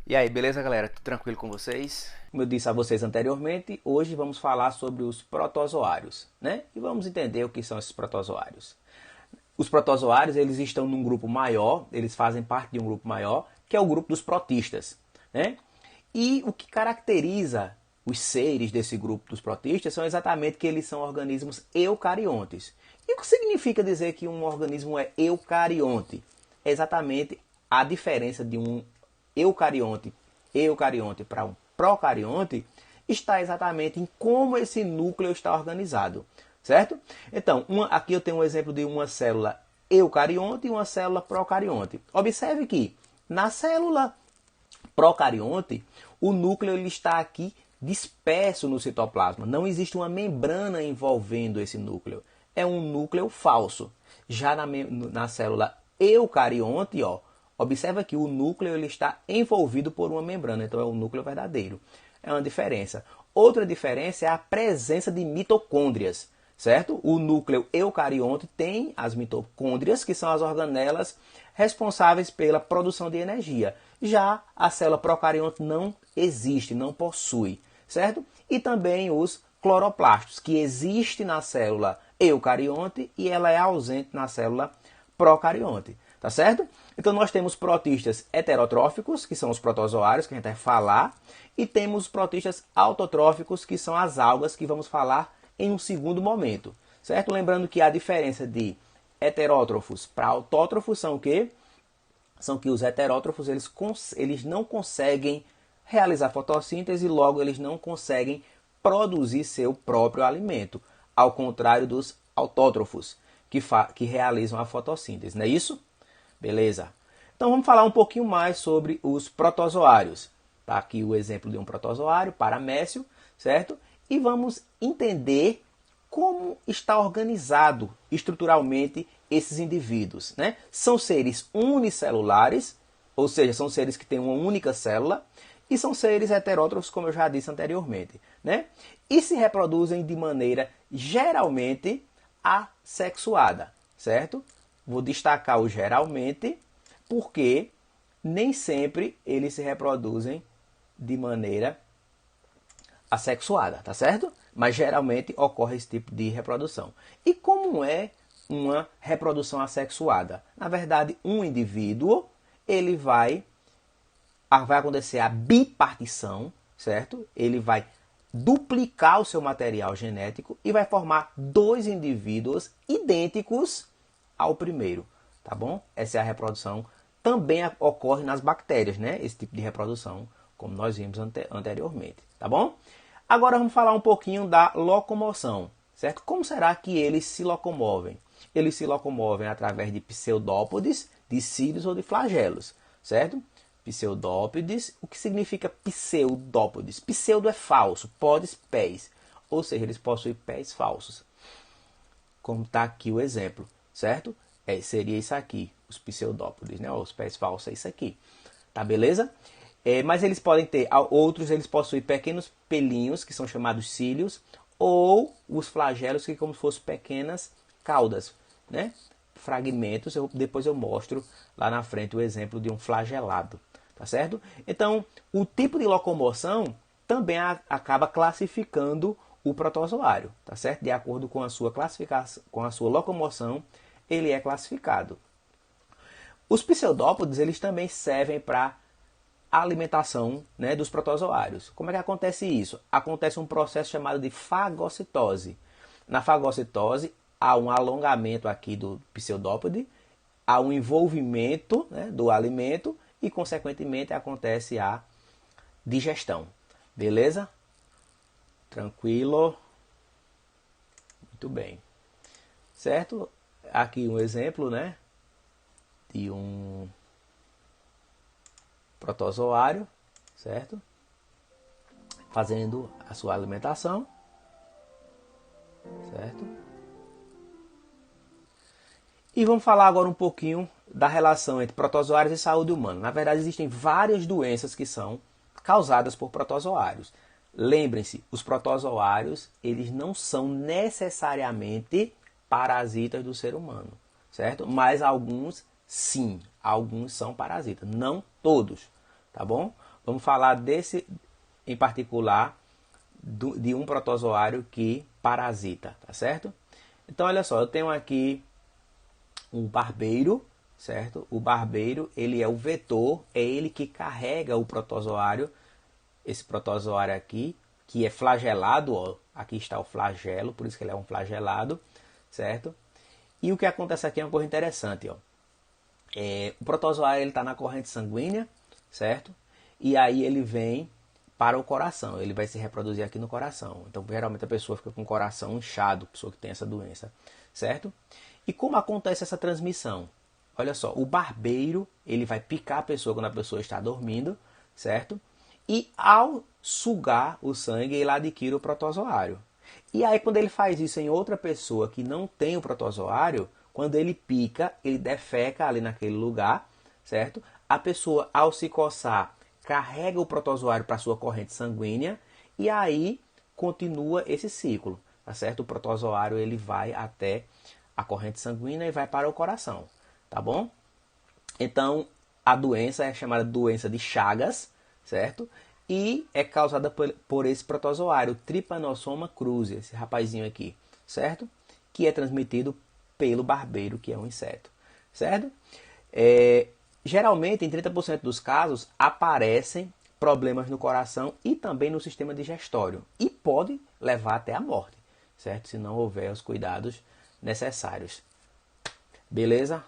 E aí, beleza, galera? Tudo tranquilo com vocês? Como eu disse a vocês anteriormente, hoje vamos falar sobre os protozoários, né? E vamos entender o que são esses protozoários. Os protozoários, eles estão num grupo maior, eles fazem parte de um grupo maior, que é o grupo dos protistas, né? E o que caracteriza os seres desse grupo dos protistas são exatamente que eles são organismos eucariontes. E o que significa dizer que um organismo é eucarionte? É exatamente a diferença de um eucarionte para um procarionte está exatamente em como esse núcleo está organizado, certo? Então, aqui eu tenho um exemplo de uma célula eucarionte e uma célula procarionte. Observe que na célula procarionte, o núcleo ele está aqui disperso no citoplasma. Não existe uma membrana envolvendo esse núcleo. É um núcleo falso. Já na célula eucarionte, ó, observa que o núcleo ele está envolvido por uma membrana, então é o núcleo verdadeiro. É uma diferença. Outra diferença é a presença de mitocôndrias, certo? O núcleo eucarionte tem as mitocôndrias, que são as organelas responsáveis pela produção de energia. Já a célula procarionte não existe, não possui, certo? E também os cloroplastos, que existe na célula eucarionte e ela é ausente na célula procarionte. Tá certo? Então nós temos protistas heterotróficos, que são os protozoários, que a gente vai falar, e temos protistas autotróficos, que são as algas, que vamos falar em um segundo momento. Certo? Lembrando que a diferença de heterótrofos para autótrofos são o quê? São que os heterótrofos eles não conseguem realizar fotossíntese e logo eles não conseguem produzir seu próprio alimento, ao contrário dos autótrofos, que realizam a fotossíntese. Não é isso? Beleza? Então vamos falar um pouquinho mais sobre os protozoários. Tá aqui o exemplo de um protozoário, paramécio, certo? E vamos entender como está organizado estruturalmente esses indivíduos, né? São seres unicelulares, ou seja, são seres que têm uma única célula, e são seres heterótrofos, como eu já disse anteriormente, né? E se reproduzem de maneira geralmente assexuada, certo? Vou destacar o geralmente, porque nem sempre eles se reproduzem de maneira assexuada, tá certo? Mas geralmente ocorre esse tipo de reprodução. E como é uma reprodução assexuada? Na verdade, um indivíduo, ele vai acontecer a bipartição, certo? Ele vai duplicar o seu material genético e vai formar dois indivíduos idênticos ao primeiro, tá bom? Essa é a reprodução. Também ocorre nas bactérias, né? Esse tipo de reprodução, como nós vimos anteriormente, tá bom? Agora vamos falar um pouquinho da locomoção, certo? Como será que eles se locomovem? Eles se locomovem através de pseudópodes, de cílios ou de flagelos, certo? Pseudópodes, o que significa pseudópodes? Pseudo é falso, podes, pés, ou seja, eles possuem pés falsos, como está aqui o exemplo, certo? Seria isso aqui, os pseudópodes, né? Os pés falsos é isso aqui, tá beleza? Mas eles podem ter, outros eles possuem pequenos pelinhos, que são chamados cílios, ou os flagelos, que como se fossem pequenas caudas, né? Fragmentos, depois eu mostro lá na frente o exemplo de um flagelado, tá certo? Então, o tipo de locomoção também acaba classificando o protozoário, tá certo? De acordo com a sua classificação, com a sua locomoção, ele é classificado. Os pseudópodes, eles também servem para a alimentação, né, dos protozoários. Como é que acontece isso? Acontece um processo chamado de fagocitose. Na fagocitose, há um alongamento aqui do pseudópode, há um envolvimento, né, do alimento e, consequentemente, acontece a digestão. Beleza? Tranquilo? Muito bem. Certo? Aqui um exemplo, né, de um protozoário, certo? Fazendo a sua alimentação, certo? E vamos falar agora um pouquinho da relação entre protozoários e saúde humana. Na verdade, existem várias doenças que são causadas por protozoários. Lembrem-se, os protozoários, eles não são necessariamente parasitas do ser humano, certo? Mas alguns sim, alguns são parasitas, não todos, tá bom? Vamos falar desse em particular, de um protozoário que parasita, tá certo? Então, olha só, eu tenho aqui um barbeiro, certo? O barbeiro, ele é o vetor, é ele que carrega o protozoário, esse protozoário aqui, que é flagelado, ó, aqui está o flagelo, por isso que ele é um flagelado, certo? E o que acontece aqui é uma coisa interessante, ó. O protozoário, ele está na corrente sanguínea, certo? E aí ele vem para o coração, ele vai se reproduzir aqui no coração. Então, geralmente a pessoa fica com o coração inchado, pessoa que tem essa doença, certo? E como acontece essa transmissão? Olha só, o barbeiro, ele vai picar a pessoa quando a pessoa está dormindo, certo? E ao sugar o sangue, ele adquire o protozoário. E aí, quando ele faz isso em outra pessoa que não tem o protozoário, quando ele pica, ele defeca ali naquele lugar, certo? A pessoa, ao se coçar, carrega o protozoário para a sua corrente sanguínea e aí continua esse ciclo, tá certo? O protozoário ele vai até a corrente sanguínea e vai para o coração, tá bom? Então, a doença é chamada doença de Chagas, certo? E é causada por esse protozoário, Trypanosoma cruzi, esse rapazinho aqui, certo? Que é transmitido pelo barbeiro, que é um inseto, certo? Geralmente, em 30% dos casos, aparecem problemas no coração e também no sistema digestório. E pode levar até a morte, certo? Se não houver os cuidados necessários. Beleza?